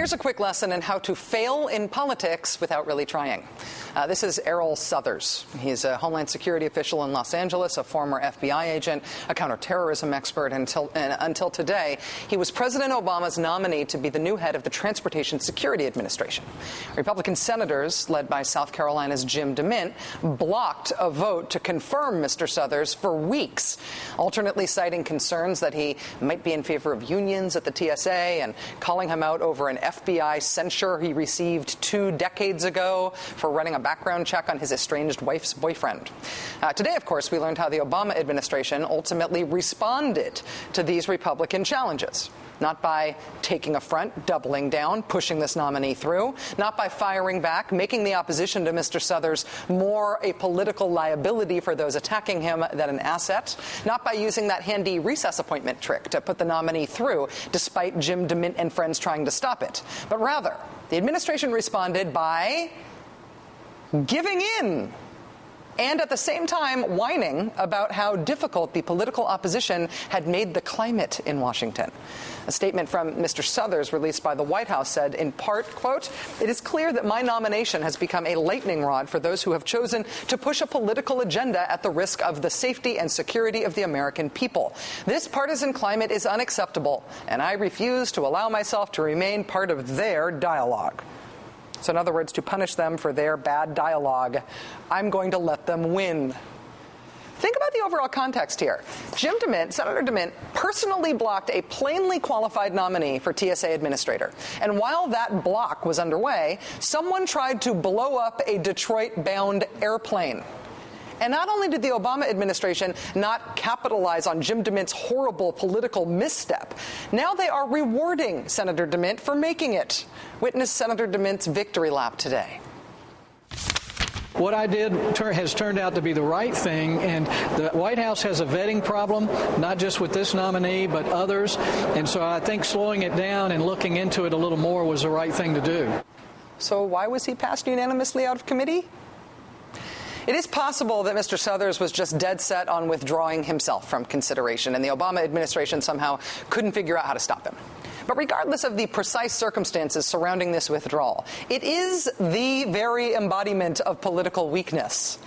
Here's a quick lesson in how to fail in politics without really trying. This is Errol Southers. He's a Homeland Security official in Los Angeles, a former FBI agent, a counterterrorism expert, and until today, he was President Obama's nominee to be the new head of the Transportation Security Administration. Republican senators, led by South Carolina's Jim DeMint, blocked a vote to confirm Mr. Southers for weeks, alternately citing concerns that he might be in favor of unions at the TSA and calling him out over an FBI censure he received 2 decades ago for running a background check on his estranged wife's boyfriend. Today, of course, we learned how the Obama administration ultimately responded to these Republican challenges. Not by taking a front, doubling down, pushing this nominee through, not by firing back, making the opposition to Mr. Southers more a political liability for those attacking him than an asset, not by using that handy recess appointment trick to put the nominee through, despite Jim DeMint and friends trying to stop it, but rather, the administration responded by giving in. And at the same time, whining about how difficult the political opposition had made the climate in Washington. A statement from Mr. Southers released by the White House said, in part, quote, "It is clear that my nomination has become a lightning rod for those who have chosen to push a political agenda at the risk of the safety and security of the American people. This partisan climate is unacceptable, and I refuse to allow myself to remain part of their dialogue." So in other words, to punish them for their bad dialogue, I'm going to let them win. Think about the overall context here. Senator DeMint, personally blocked a plainly qualified nominee for TSA administrator. And while that block was underway, someone tried to blow up a Detroit-bound airplane. And not only did the Obama administration not capitalize on Jim DeMint's horrible political misstep, now they are rewarding Senator DeMint for making it. Witness Senator DeMint's victory lap today. What I did has turned out to be the right thing, and the White House has a vetting problem, not just with this nominee, but others. And so I think slowing it down and looking into it a little more was the right thing to do. So why was he passed unanimously out of committee? It is possible that Mr. Southers was just dead set on withdrawing himself from consideration, and the Obama administration somehow couldn't figure out how to stop him. But regardless of the precise circumstances surrounding this withdrawal, it is the very embodiment of political weakness.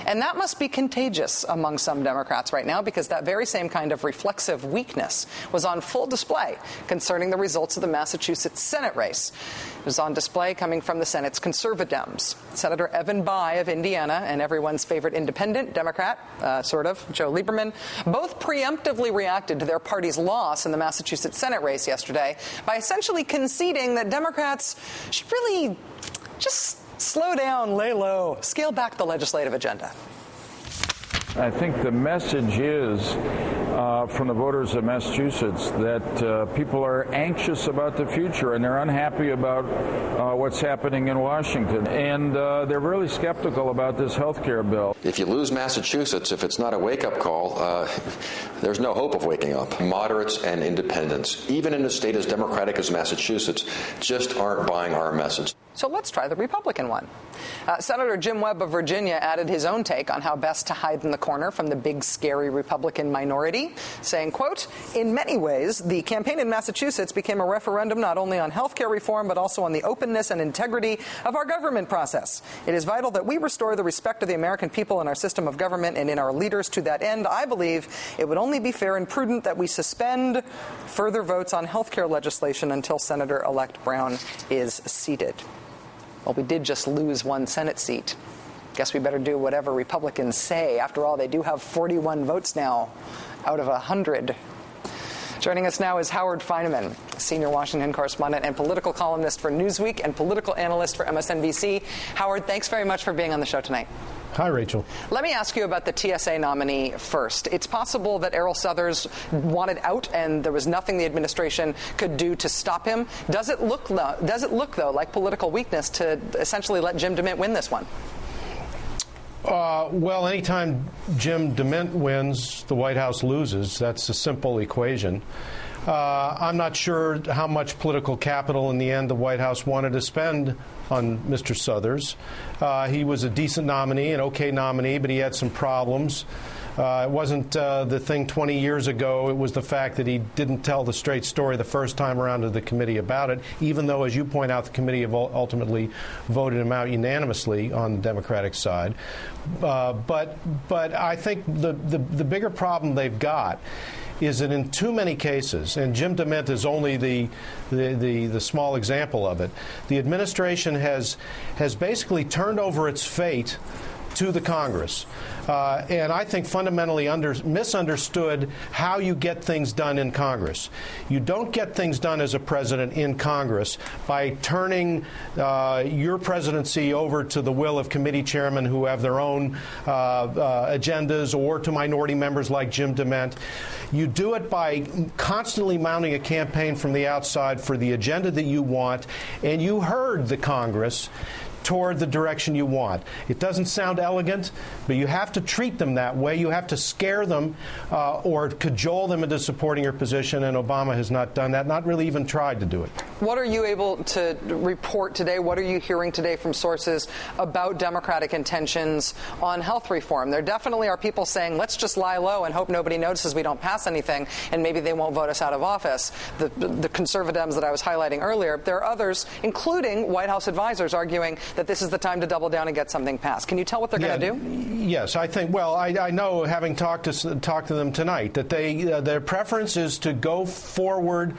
And that must be contagious among some Democrats right now, because that very same kind of reflexive weakness was on full display concerning the results of the Massachusetts Senate race. It was on display coming from the Senate's conservadems. Senator Evan Bayh of Indiana and everyone's favorite independent Democrat, Joe Lieberman, both preemptively reacted to their party's loss in the Massachusetts Senate race yesterday by essentially conceding that Democrats should really just slow down, lay low, scale back the legislative agenda. I think the message is from the voters of Massachusetts that people are anxious about the future and they're unhappy about what's happening in Washington. And they're really skeptical about this health care bill. If you lose Massachusetts, if it's not a wake-up call, there's no hope of waking up. Moderates and independents, even in a state as Democratic as Massachusetts, just aren't buying our message. So let's try the Republican one. Senator Jim Webb of Virginia added his own take on how best to hide in the corner from the big, scary Republican minority, saying, quote, "In many ways, the campaign in Massachusetts became a referendum not only on health care reform, but also on the openness and integrity of our government process. It is vital that we restore the respect of the American people in our system of government and in our leaders. To that end, I believe it would only be fair and prudent that we suspend further votes on health care legislation until Senator-elect Brown is seated." Well, we did just lose one Senate seat. Guess we better do whatever Republicans say. After all, they do have 41 votes now out of 100. Joining us now is Howard Feineman, senior Washington correspondent and political columnist for Newsweek and political analyst for MSNBC. Howard, thanks very much for being on the show tonight. Hi, Rachel. Let me ask you about the TSA nominee first. It's possible that Errol Southers wanted out and there was nothing the administration could do to stop him. Does it look, though, like political weakness to essentially let Jim DeMint win this one? Well, anytime Jim DeMint wins, the White House loses. That's a simple equation. I'm not sure how much political capital in the end the White House wanted to spend on Mr. Southers. He was a decent nominee, an okay nominee, but he had some problems. It wasn't the thing 20 years ago. It was the fact that he didn't tell the straight story the first time around to the committee about it, even though, as you point out, the committee ultimately voted him out unanimously on the Democratic side. But I think the bigger problem they've got is that in too many cases, and Jim DeMint is only the small example of it, the administration has basically turned over its fate to the Congress. And I think fundamentally misunderstood how you get things done in Congress. You don't get things done as a president in Congress by turning your presidency over to the will of committee chairmen who have their own agendas, or to minority members like Jim DeMint. You do it by constantly mounting a campaign from the outside for the agenda that you want, and you herd the Congress toward the direction you want. It doesn't sound elegant, but you have to treat them that way. You have to scare them or cajole them into supporting your position, and Obama has not done that, not really even tried to do it. What are you able to report today? What are you hearing today from sources about Democratic intentions on health reform? There definitely are people saying, let's just lie low and hope nobody notices we don't pass anything, and maybe they won't vote us out of office. The conservatives that I was highlighting earlier, there are others, including White House advisors, arguing that this is the time to double down and get something passed. Can you tell what they're going to do? Yes, I think. Well, I know, having talked to them tonight, that their preference is to go forward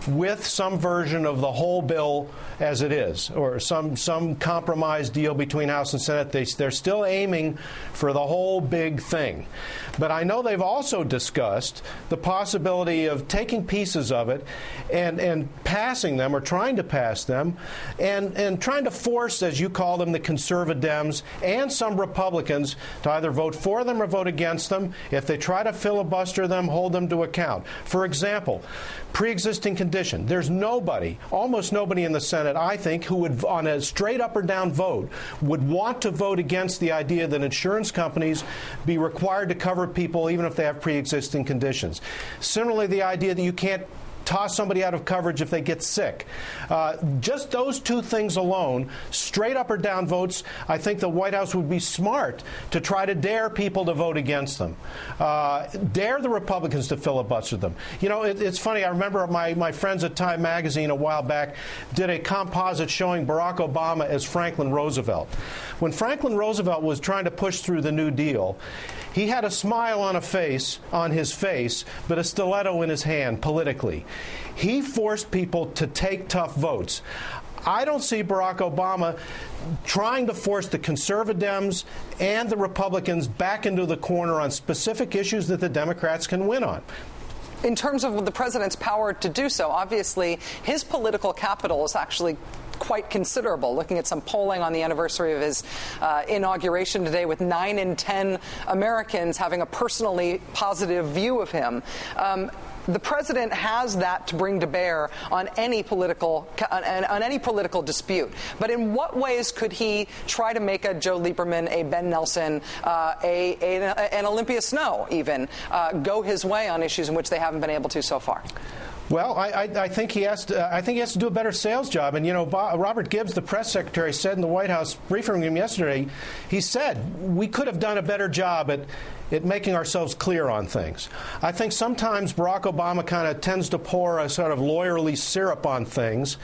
with some version of the whole bill as it is, or some compromise deal between House and Senate. They're still aiming for the whole big thing. But I know they've also discussed the possibility of taking pieces of it and passing them, or trying to pass them, and trying to force, as you call them, the conservative Dems and some Republicans to either vote for them or vote against them. If they try to filibuster them, hold them to account. For example, pre-existing condition. There's nobody, almost nobody in the Senate, I think, who would, on a straight up or down vote, would want to vote against the idea that insurance companies be required to cover people even if they have pre-existing conditions. Similarly, the idea that you can't toss somebody out of coverage if they get sick. Just those two things alone, straight up or down votes, I think the White House would be smart to try to dare people to vote against them. Dare the Republicans to filibuster them. You know, it's funny. I remember my friends at Time Magazine a while back did a composite showing Barack Obama as Franklin Roosevelt. When Franklin Roosevelt was trying to push through the New Deal, he had a smile on his face, but a stiletto in his hand politically. He forced people to take tough votes. I don't see Barack Obama trying to force the conservative Dems and the Republicans back into the corner on specific issues that the Democrats can win on. In terms of the president's power to do so, obviously his political capital is actually quite considerable. Looking at some polling on the anniversary of his inauguration today, with 9 in 10 Americans having a personally positive view of him. The president has that to bring to bear on any political dispute. But in what ways could he try to make a Joe Lieberman, a Ben Nelson, an Olympia Snow even go his way on issues in which they haven't been able to so far? Well, I think he has to do a better sales job. And, you know, Robert Gibbs, the press secretary, said in the White House briefing room yesterday, he said, we could have done a better job at making ourselves clear on things. I think sometimes Barack Obama kind of tends to pour a sort of lawyerly syrup on things.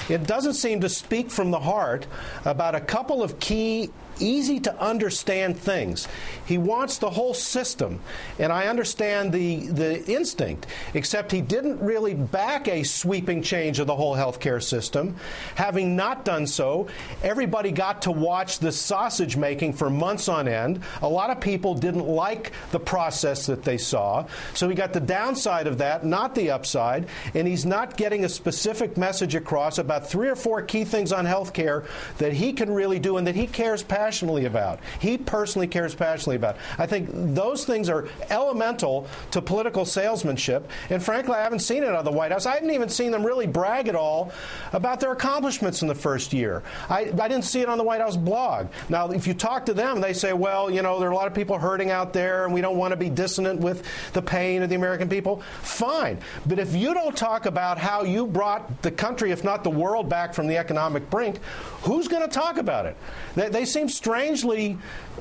It doesn't seem to speak from the heart about a couple of key, easy to understand things. He wants the whole system, and I understand the instinct, except he didn't really back a sweeping change of the whole healthcare system. Having not done so, everybody got to watch the sausage making for months on end. A lot of people didn't like the process that they saw, so he got the downside of that, not the upside, and he's not getting a specific message across about 3 or 4 key things on healthcare that he can really do and that he cares passionately about. He personally cares passionately about. I think those things are elemental to political salesmanship, and frankly, I haven't seen it out of the White House. I haven't even seen them really brag at all about their accomplishments in the first year. I didn't see it on the White House blog. Now, if you talk to them, they say, well, you know, there are a lot of people hurting out there. there and we don't want to be dissonant with the pain of the American people, fine. But if you don't talk about how you brought the country, if not the world, back from the economic brink, who's going to talk about it? They seem strangely,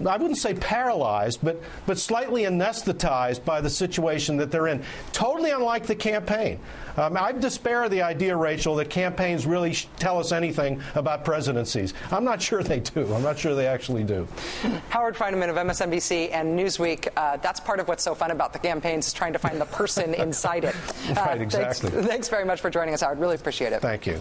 I wouldn't say paralyzed, but slightly anesthetized by the situation that they're in. Totally unlike the campaign. I despair of the idea, Rachel, that campaigns really tell us anything about presidencies. I'm not sure they do. I'm not sure they actually do. Howard Feineman of MSNBC and Newsweek, that's part of what's so fun about the campaigns, is trying to find the person inside it. Right, exactly. Thanks very much for joining us, Howard. Really appreciate it. Thank you.